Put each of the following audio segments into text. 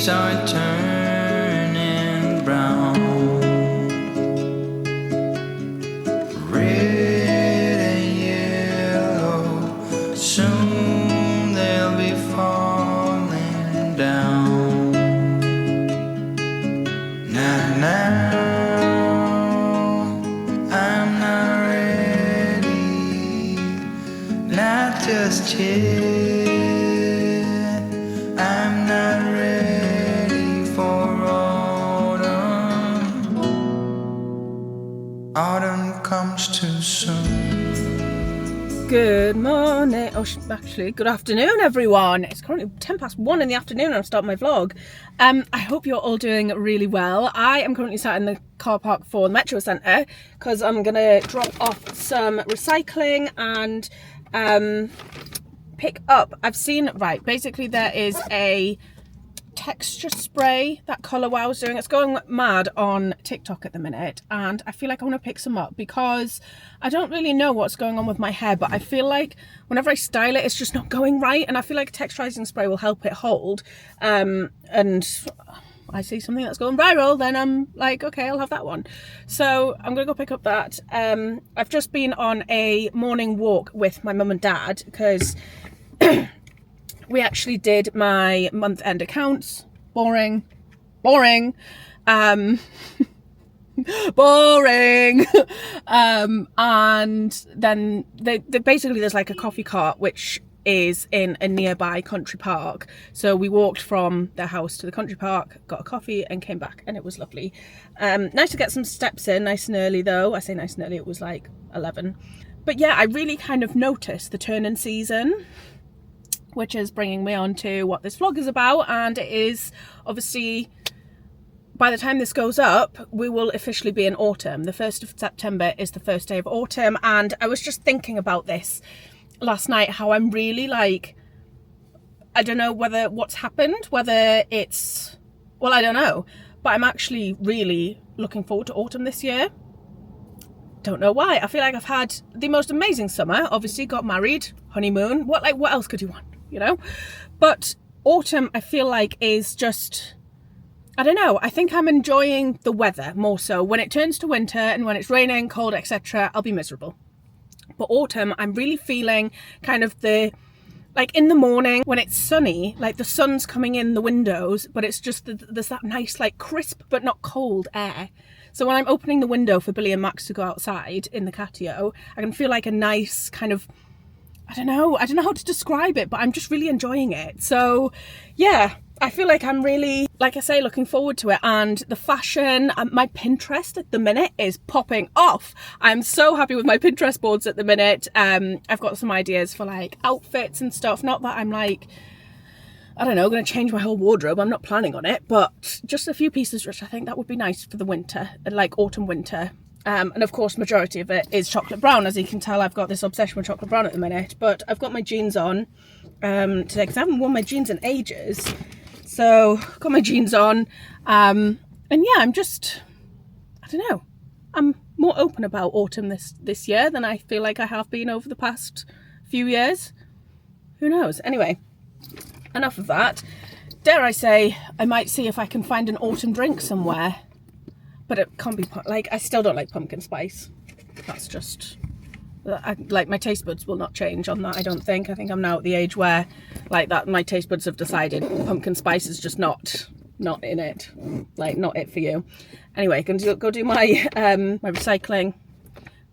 start turning brown. Red and yellow, soon they'll be falling down. Now, I'm not ready, not just yet. I'm not ready for autumn. Autumn comes too soon. Good morning, actually good afternoon everyone. It's currently 1:10 in the afternoon and I'm starting my vlog. I hope you're all doing really well. I am currently sat in the car park for the Metro Centre because I'm gonna drop off some recycling and pick up. I've seen, right, basically there is a texture spray that Colour Wow's doing. It's going mad on TikTok at the minute and I feel like I want to pick some up because I don't really know what's going on with my hair, but I feel like whenever I style it, it's just not going right, and I feel like a texturizing spray will help it hold. And I see something that's going viral, then I'm like, okay, I'll have that one. So I'm gonna go pick up that. I've just been on a morning walk with my mum and dad because we actually did my month-end accounts. Boring. Boring. Boring. And then they basically, there's like a coffee cart which is in a nearby country park. So we walked from their house to the country park, got a coffee and came back, and it was lovely. Nice to get some steps in, nice and early though. I say nice and early, it was like 11. But yeah, I really kind of noticed the turn in season, which is bringing me on to what this vlog is about. And it is obviously, by the time this goes up, we will officially be in autumn. The 1st of September is the first day of autumn. And I was just thinking about this last night, how I'm really like, I don't know whether what's happened, whether it's, well, I don't know, but I'm actually really looking forward to autumn this year. Don't know why. I feel like I've had the most amazing summer, obviously got married, honeymoon, what else could you want, you know? But autumn, I feel like, is just, I don't know, I think I'm enjoying the weather more so. When it turns to winter and when it's raining, cold, etc., I'll be miserable. But autumn, I'm really feeling kind of the, like in the morning when it's sunny, like the sun's coming in the windows, but it's just, there's that nice like crisp but not cold air. So when I'm opening the window for Billy and Max to go outside in the catio, I can feel like a nice kind of, I don't know how to describe it, but I'm just really enjoying it. So yeah, I feel like I'm really, like I say, looking forward to it. And the fashion, my Pinterest at the minute is popping off. I'm so happy with my Pinterest boards at the minute. I've got some ideas for like outfits and stuff. Not that I'm like, I don't know, going to change my whole wardrobe. I'm not planning on it, but just a few pieces which I think that would be nice for the winter, like autumn, winter. And of course, majority of it is chocolate brown. As you can tell, I've got this obsession with chocolate brown at the minute, but I've got my jeans on today because I haven't worn my jeans in ages. So got my jeans on, and yeah, I'm just, I don't know, I'm more open about autumn this year than I feel like I have been over the past few years. Who knows? Anyway, enough of that. Dare I say, I might see if I can find an autumn drink somewhere, but it can't be, like, I still don't like pumpkin spice. That's just, like, my taste buds will not change on that, I don't think. I think I'm now at the age where, like, that my taste buds have decided pumpkin spice is just not in it, like, not it for you. Anyway, go do my my recycling,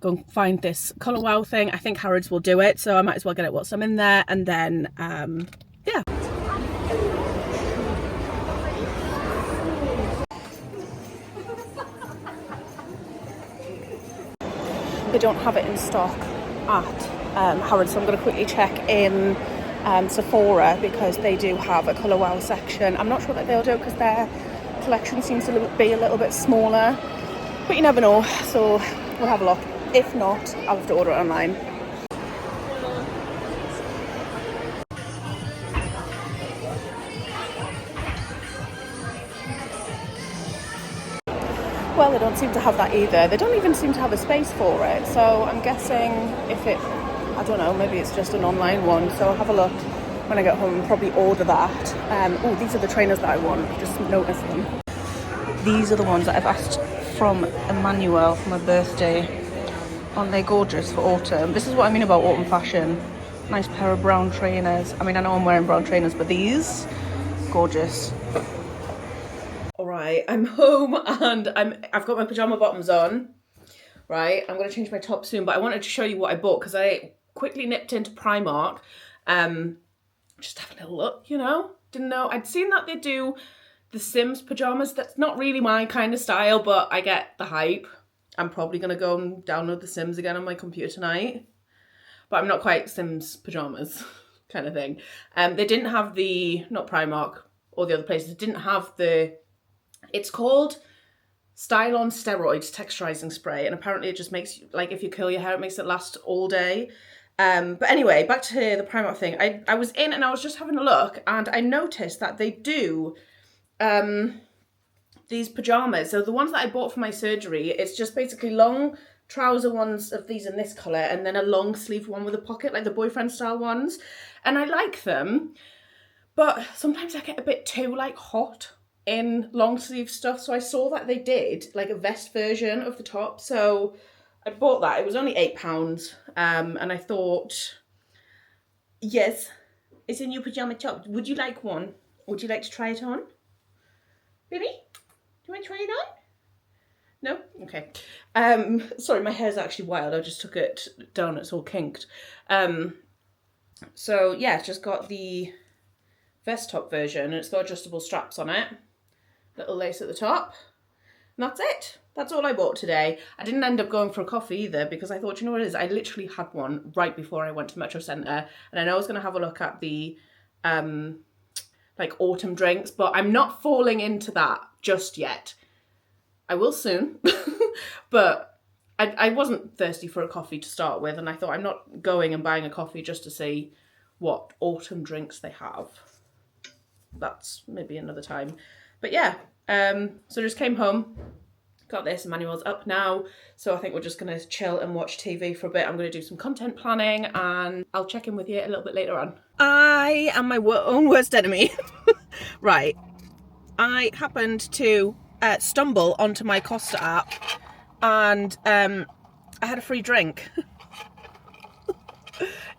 go and find this Colour Wow thing. I think Harrods will do it, so I might as well get it whilst I'm in there, and then yeah. They don't have it in stock at Harrods, so I'm going to quickly check in Sephora because they do have a Colour Wow section. I'm not sure that they'll do because their collection seems to be a little bit smaller, but you never know, so we'll have a look. If not, I'll have to order it online. Well, they don't seem to have that either. They don't even seem to have a space for it. So I'm guessing if it, I don't know, maybe it's just an online one. So I'll have a look when I get home and probably order that. Oh, these are the trainers that I want, just noticed them. These are the ones that I've asked from Emmanuel for my birthday. Aren't they gorgeous for autumn? This is what I mean about autumn fashion. Nice pair of brown trainers. I mean, I know I'm wearing brown trainers, but these, gorgeous. All right, I'm home and I've got my pajama bottoms on. Right, I'm gonna change my top soon, but I wanted to show you what I bought because I quickly nipped into Primark. Just having a look, you know. Didn't know, I'd seen that they do the Sims pajamas. That's not really my kind of style, but I get the hype. I'm probably gonna go and download the Sims again on my computer tonight. But I'm not quite Sims pajamas kind of thing. They didn't have the, not Primark or the other places, didn't have the, it's called Style on Steroids texturizing spray, and apparently it just makes, like, if you curl your hair, it makes it last all day. But anyway, back to the Primark thing. I was in and I was just having a look, and I noticed that they do these pajamas. So the ones that I bought for my surgery, it's just basically long trouser ones of these in this colour, and then a long sleeve one with a pocket, like the boyfriend style ones. And I like them, but sometimes I get a bit too, like, hot in long sleeve stuff. So I saw that they did like a vest version of the top, so I bought that. It was only £8, and I thought, yes, it's a new pajama top. Would you like one? Would you like to try it on? Baby, do you want to try it on? No? Okay. Sorry, my hair's actually wild. I just took it down, it's all kinked. So yeah, it's just got the vest top version, and it's got adjustable straps on it. Little lace at the top. And that's it. That's all I bought today. I didn't end up going for a coffee either because I thought, you know what it is? I literally had one right before I went to Metro Centre, and I know I was going to have a look at the like autumn drinks, but I'm not falling into that just yet. I will soon, but I wasn't thirsty for a coffee to start with, and I thought I'm not going and buying a coffee just to see what autumn drinks they have. That's maybe another time. But yeah, so just came home, got this, Emmanuel's up now, so I think we're just going to chill and watch TV for a bit. I'm going to do some content planning, and I'll check in with you a little bit later on. I am my own worst enemy. Right, I happened to stumble onto my Costa app, and I had a free drink.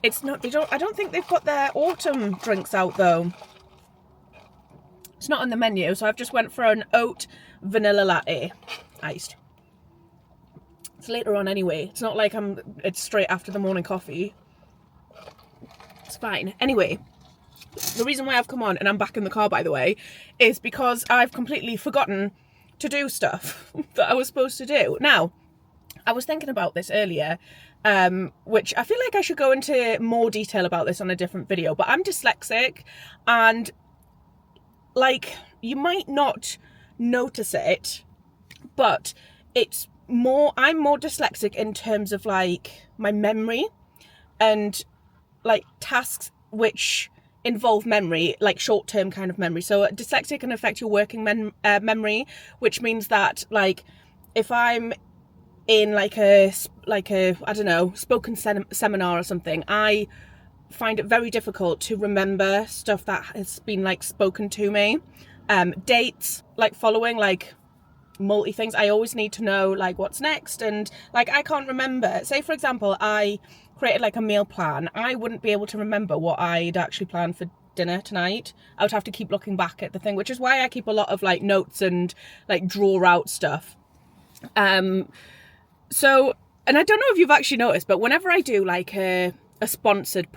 It's not, I don't think they've got their autumn drinks out though. It's not on the menu, so I've just went for an oat vanilla latte, iced. It's later on anyway. It's not like it's straight after the morning coffee. It's fine. Anyway, the reason why I've come on, and I'm back in the car by the way, is because I've completely forgotten to do stuff that I was supposed to do. Now, I was thinking about this earlier, which I feel like I should go into more detail about this on a different video, but I'm dyslexic, and like, you might not notice it, but it's more, I'm more dyslexic in terms of like my memory and like tasks which involve memory, like short-term kind of memory. So dyslexia can affect your working memory, which means that like if I'm in like a I don't know, spoken seminar or something, I find it very difficult to remember stuff that has been like spoken to me. Dates, like following like multi things, I always need to know like what's next, and like I can't remember, say for example I created like a meal plan, I wouldn't be able to remember what I'd actually planned for dinner tonight. I would have to keep looking back at the thing, which is why I keep a lot of like notes and like draw out stuff. So, and I don't know if you've actually noticed, but whenever I do like a sponsored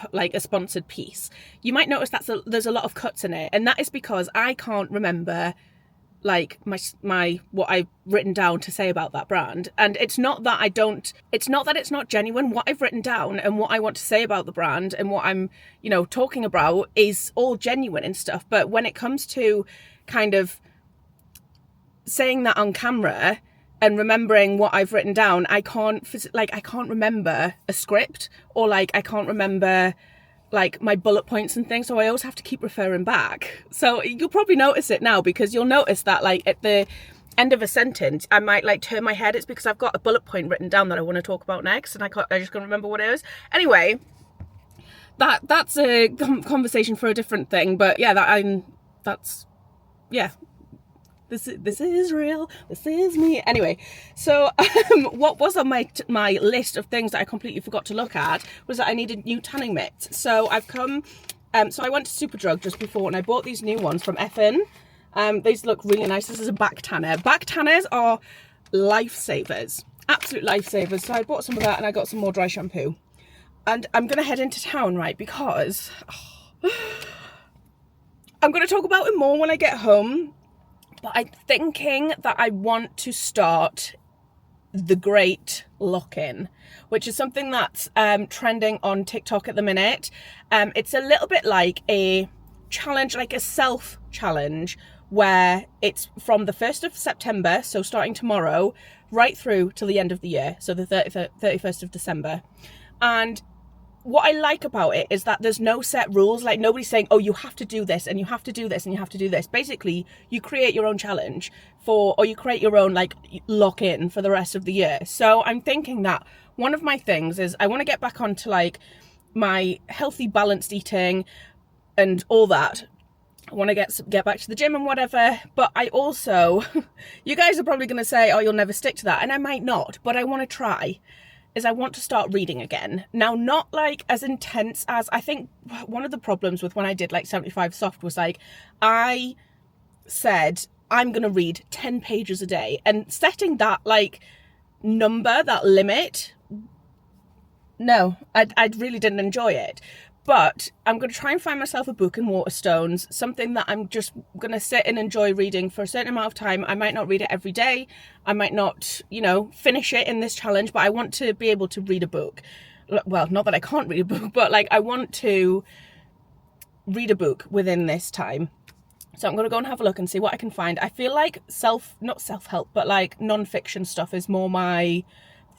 piece, you might notice that there's a lot of cuts in it, and that is because I can't remember like my what I've written down to say about that brand. And it's not that it's not genuine. What I've written down and what I want to say about the brand and what I'm, you know, talking about is all genuine and stuff, but when it comes to kind of saying that on camera and remembering what I've written down, I can't remember a script, or like I can't remember like my bullet points and things, so I always have to keep referring back. So you'll probably notice it now, because you'll notice that like at the end of a sentence I might like turn my head. It's because I've got a bullet point written down that I want to talk about next, and I just can't remember what it is. Anyway, that's a conversation for a different thing. But yeah, this is real. This is me. Anyway, so what was on my list of things that I completely forgot to look at was that I needed new tanning mitts. So I've come, so I went to Superdrug just before and I bought these new ones from Effin. These look really nice. This is a back tanner. Back tanners are lifesavers, absolute lifesavers. So I bought some of that and I got some more dry shampoo. And I'm going to head into town, right, because I'm going to talk about it more when I get home. But I'm thinking that I want to start the Great Lock-In, which is something that's trending on TikTok at the minute. It's a little bit like a challenge, like a self-challenge, where it's from the 1st of September, so starting tomorrow, right through to the end of the year, so the 31st of December. And what I like about it is that there's no set rules. Like, nobody's saying, oh, you have to do this and you have to do this and you have to do this. Basically, you create your own challenge or you create your own like lock-in for the rest of the year. So I'm thinking that one of my things is I want to get back onto like my healthy, balanced eating and all that. I want to get back to the gym and whatever. But I also, you guys are probably going to say, oh, you'll never stick to that. And I might not, but I want to try. Is I want to start reading again. Now, not like as intense as, I think one of the problems with when I did like 75 soft was like, I said, I'm going to read 10 pages a day, and setting that like number, that limit, no, I really didn't enjoy it. But I'm going to try and find myself a book in Waterstones, something that I'm just going to sit and enjoy reading for a certain amount of time. I might not read it every day. I might not, finish it in this challenge, but I want to be able to read a book. Well, not that I can't read a book, but like I want to read a book within this time. So I'm going to go and have a look and see what I can find. I feel like not self-help, but like non-fiction stuff is more my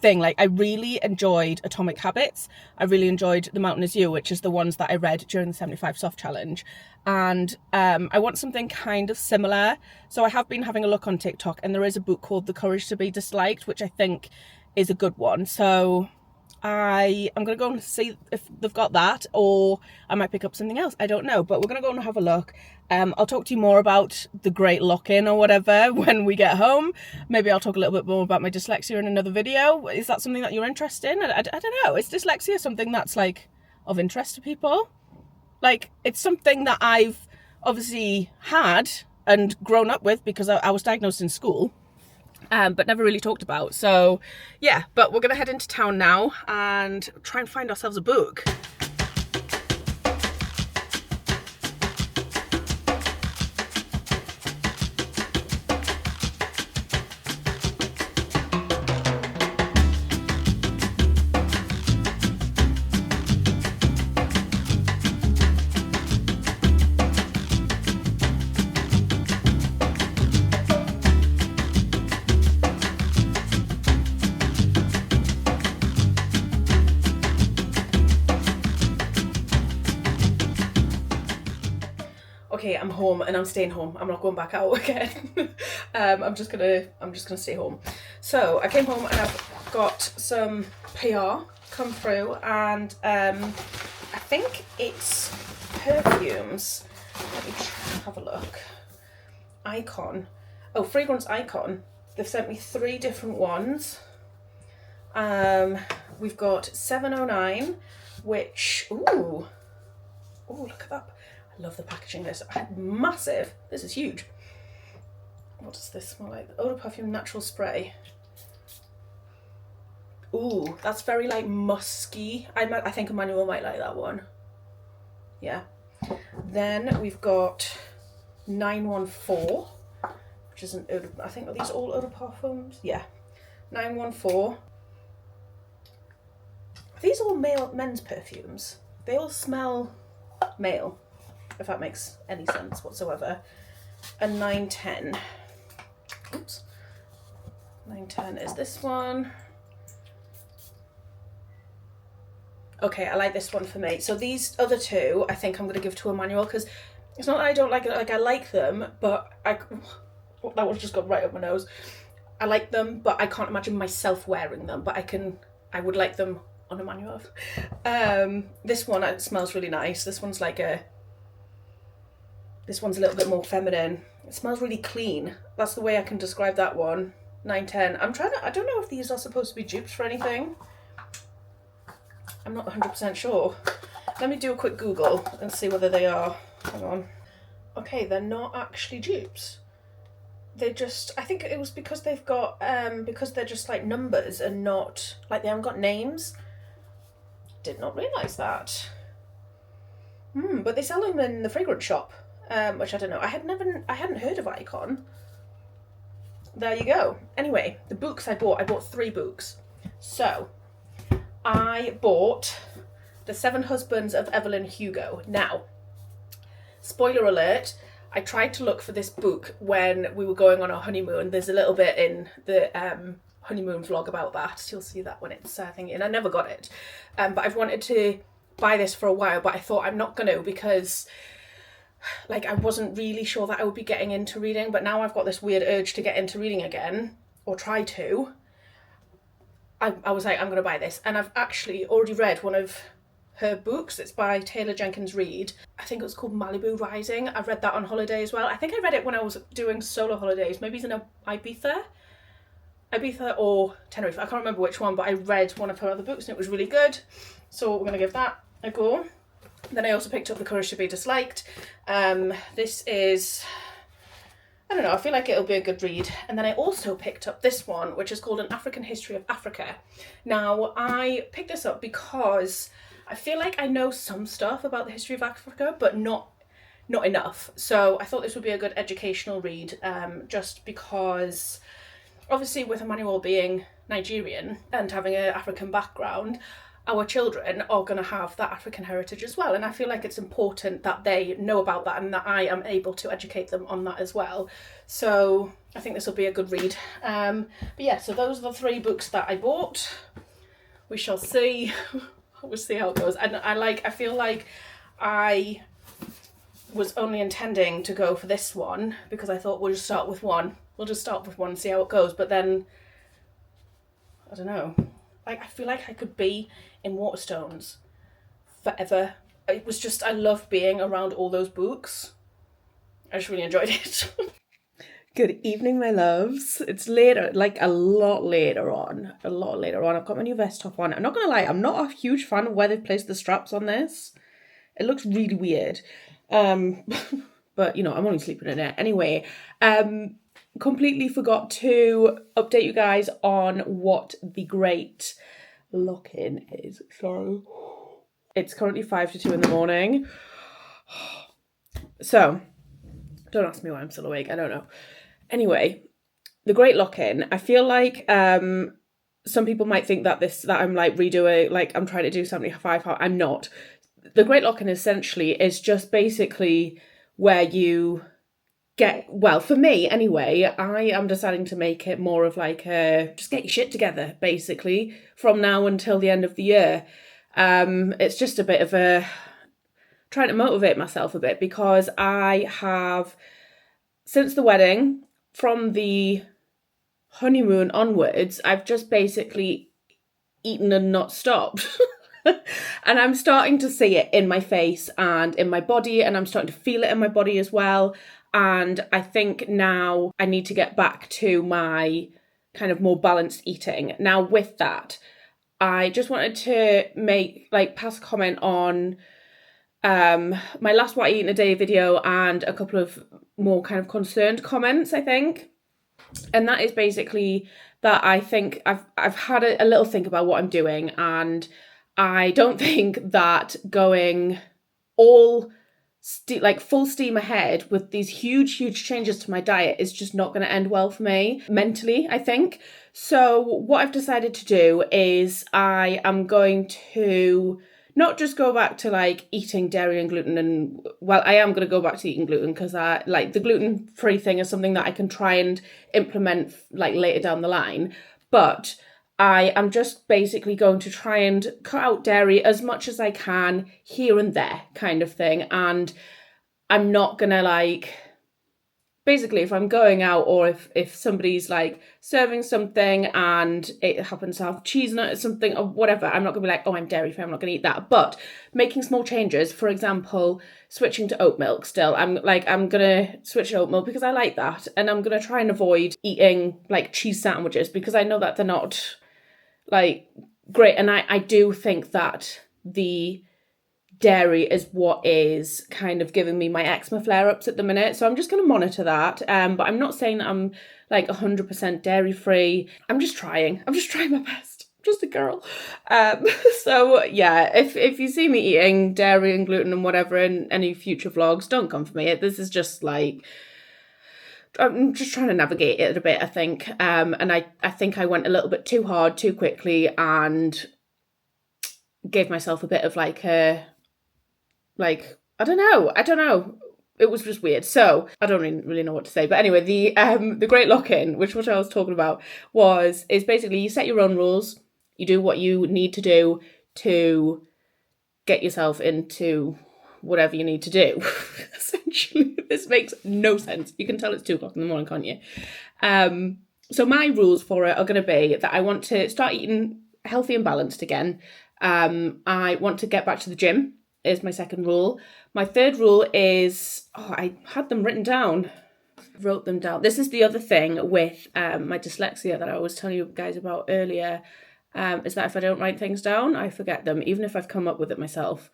thing. Like, I really enjoyed Atomic Habits. I really enjoyed The Mountain Is You, which is the ones that I read during the 75 Soft Challenge. And I want something kind of similar. So I have been having a look on TikTok, and there is a book called The Courage to Be Disliked, which I think is a good one. So I'm going to go and see if they've got that, or I might pick up something else. I don't know, but we're going to go and have a look. I'll talk to you more about the Great Lock-In or whatever when we get home. Maybe I'll talk a little bit more about my dyslexia in another video. Is that something that you're interested in? I don't know. Is dyslexia something that's like of interest to people? Like, it's something that I've obviously had and grown up with because I was diagnosed in school. But never really talked about. So yeah, but we're gonna head into town now and try and find ourselves a book. Okay, I'm home and I'm staying home. I'm not going back out again. I'm just gonna stay home. So I came home and I've got some PR come through, and I think it's perfumes. Let me try and have a look. Icon. Oh, Fragrance Icon. They've sent me 3 different ones. We've got 709, which, ooh, look at that. I love the packaging. This massive. This is huge. What does this smell like? Eau de Perfume Natural Spray. Ooh, that's very like musky. I think Emmanuel might like that one. Yeah. Then we've got 914, which is an eau de, I think, are these all eau de parfums? Yeah. 914. Are these all men's perfumes? They all smell male, if that makes any sense whatsoever. And 910. Oops. 910 is this one. Okay, I like this one for me. So these other 2, I think I'm going to give to Emmanuel, because it's not that I don't like it. Like, I like them, but that one just got right up my nose. I like them, but I can't imagine myself wearing them. But I would like them on a manual. This one, it smells really nice. This one's a little bit more feminine. It smells really clean. That's the way I can describe that one. 910. I don't know if these are supposed to be dupes for anything. I'm not 100% sure. Let me do a quick Google and see whether they are. Hang on. Okay, they're not actually dupes. They just, I think it was because they've got, because they're just like numbers and not, like they haven't got names. Did not realise that. But they sell them in the fragrance shop, which I don't know. I hadn't heard of Icon. There you go. Anyway, the books I bought 3 books. So, I bought The 7 Husbands of Evelyn Hugo. Now, spoiler alert, I tried to look for this book when we were going on our honeymoon. There's a little bit in the honeymoon vlog about that. You'll see that when it's thingy, and I never got it. But I've wanted to buy this for a while, but I thought I'm not going to because like I wasn't really sure that I would be getting into reading, but now I've got this weird urge to get into reading again, or try to. I was like, I'm going to buy this. And I've actually already read one of her books. It's by Taylor Jenkins Reid. I think it was called Malibu Rising. I read that on holiday as well. I think I read it when I was doing solo holidays. Maybe it's in Ibiza or Tenerife. I can't remember which one, but I read one of her other books and it was really good. So we're going to give that a go. Then I also picked up The Courage to Be Disliked. This is, I don't know, I feel like it'll be a good read. And then I also picked up this one, which is called An African History of Africa. Now, I picked this up because I feel like I know some stuff about the history of Africa, but not enough. So I thought this would be a good educational read, just because obviously with Emmanuel being Nigerian and having an African background, our children are going to have that African heritage as well. And I feel like it's important that they know about that and that I am able to educate them on that as well. So I think this will be a good read. But yeah, so those are the 3 books that I bought. We shall see. We'll see how it goes. And I feel like I was only intending to go for this one because I thought we'll just start with one. We'll just start with one and see how it goes. But then, I don't know. Like, I feel like I could be in Waterstones forever. It was just, I love being around all those books. I just really enjoyed it. Good evening, my loves. It's later, like a lot later on. I've got my new vest top on. I'm not going to lie, I'm not a huge fan of where they've placed the straps on this. It looks really weird. But, you know, I'm only sleeping in it. Anyway, completely forgot to update you guys on what the great lock-in is. Sorry. It's currently 5 to 2 in the morning. So, don't ask me why I'm still awake. I don't know. Anyway, the great lock-in. I feel like some people might think that I'm like redoing, like I'm trying to do 75. I'm not. The great lock-in essentially is just basically where you get, well, for me anyway, I am deciding to make it more of like a just get your shit together basically from now until the end of the year. It's just a bit of a trying to motivate myself a bit because I have, since the wedding, from the honeymoon onwards, I've just basically eaten and not stopped. And I'm starting to see it in my face and in my body, and I'm starting to feel it in my body as well. And I think now I need to get back to my kind of more balanced eating. Now with that, I just wanted to pass a comment on my last What I Eat in a Day video and a couple of more kind of concerned comments, I think. And that is basically that I think I've had a little think about what I'm doing, and I don't think that going all full steam ahead with these huge changes to my diet is just not going to end well for me mentally, I think. So what I've decided to do is I am going to not just go back to like eating dairy and gluten, and well, I am going to go back to eating gluten because I like the gluten-free thing is something that I can try and implement like later down the line. But I am just basically going to try and cut out dairy as much as I can here and there kind of thing. And I'm not going to like basically, if I'm going out or if somebody's like serving something and it happens to have cheese in it or something or whatever, I'm not going to be like, oh, I'm dairy free, I'm not going to eat that. But making small changes, for example, switching to oat milk still, I'm going to switch to oat milk because I like that. And I'm going to try and avoid eating like cheese sandwiches because I know that they're not like great. And I do think that the dairy is what is kind of giving me my eczema flare-ups at the minute, so I'm just going to monitor that, but I'm not saying that I'm like 100% dairy free. I'm just trying my best. I'm just a girl. So yeah, if you see me eating dairy and gluten and whatever in any future vlogs, don't come for me. This is just like, I'm just trying to navigate it a bit, I think, and I think I went a little bit too hard too quickly and gave myself a bit of like a I don't know. It was just weird. So I don't really know what to say. But anyway, the great lock-in, which what I was talking about, is basically you set your own rules. You do what you need to do to get yourself into whatever you need to do. Essentially, this makes no sense. You can tell it's 2:00 in the morning, can't you? So my rules for it are going to be that I want to start eating healthy and balanced again. I want to get back to the gym. Is my second rule. My third rule is, I had them written down. Wrote them down. This is the other thing with my dyslexia that I was telling you guys about earlier, is that if I don't write things down, I forget them, even if I've come up with it myself.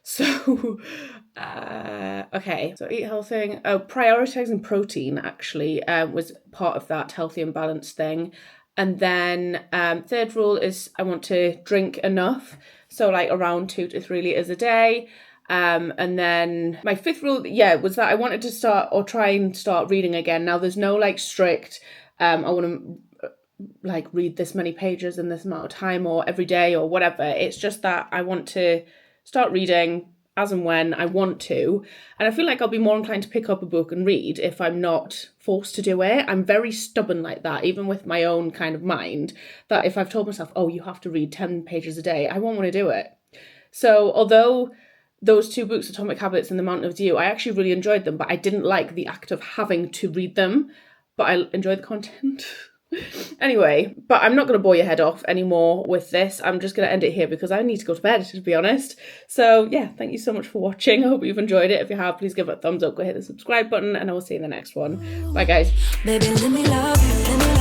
So, okay. So eat healthy. Prioritizing protein actually was part of that healthy and balanced thing. And then third rule is I want to drink enough. So like around 2 to 3 litres a day. And then my fifth rule, was that I wanted to try and start reading again. Now there's no like strict, I want to like read this many pages in this amount of time or every day or whatever. It's just that I want to start reading as and when I want to. And I feel like I'll be more inclined to pick up a book and read if I'm not forced to do it. I'm very stubborn like that, even with my own kind of mind, that if I've told myself, oh, you have to read 10 pages a day, I won't want to do it. So although those 2 books, Atomic Habits and The Mountain of Dew, I actually really enjoyed them, but I didn't like the act of having to read them, but I enjoyed the content. Anyway, but I'm not going to bore your head off anymore with this. I'm just going to end it here because I need to go to bed, to be honest. So yeah, thank you so much for watching. I hope you've enjoyed it. If you have, please give it a thumbs up, go hit the subscribe button, and I will see you in the next one. Bye guys. Baby, let me love you.